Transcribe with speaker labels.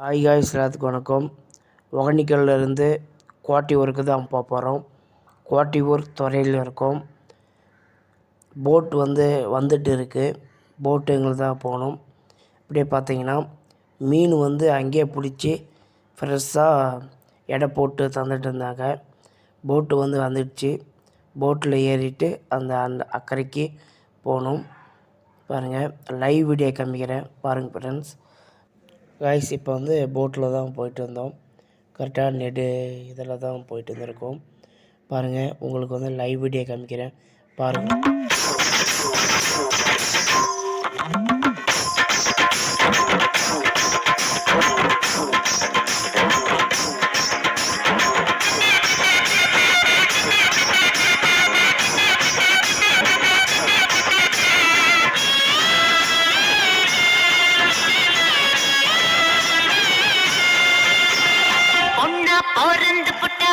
Speaker 1: Hi guys, எல்லாத்துக்கும் வணக்கம். ஒகேனக்கல்லேருந்து குவாட்டியூருக்கு தான் போக போகிறோம். குவாட்டியூர் துறையில் இருக்கோம். போட் வந்துட்டு இருக்குது. போட்டு எங்களுக்கு தான் போகணும். இப்படியே பார்த்தீங்கன்னா மீன் அங்கேயே பிடிச்சி ஃப்ரெஷ்ஷாக எடை போட்டு தந்துட்டு இருந்தாங்க. போட்டு வந்துடுச்சு. போட்டில் ஏறிட்டு அந்த அக்கறைக்கு போகணும். பாருங்கள், லைவ் வீடியோ காமிக்கிறேன் பாருங்கள் ஃப்ரெண்ட்ஸ். காய்ஸ், இப்போ போட்டில் தான் போயிட்டு இருந்தோம். கரெக்டாக இதில் தான் போயிட்டு இருந்திருக்கோம். பாருங்கள், உங்களுக்கு லைவ் வீடியோ காமிக்கிறேன் பாருங்கள்.
Speaker 2: பொண்ணா பொறந்து புட்டா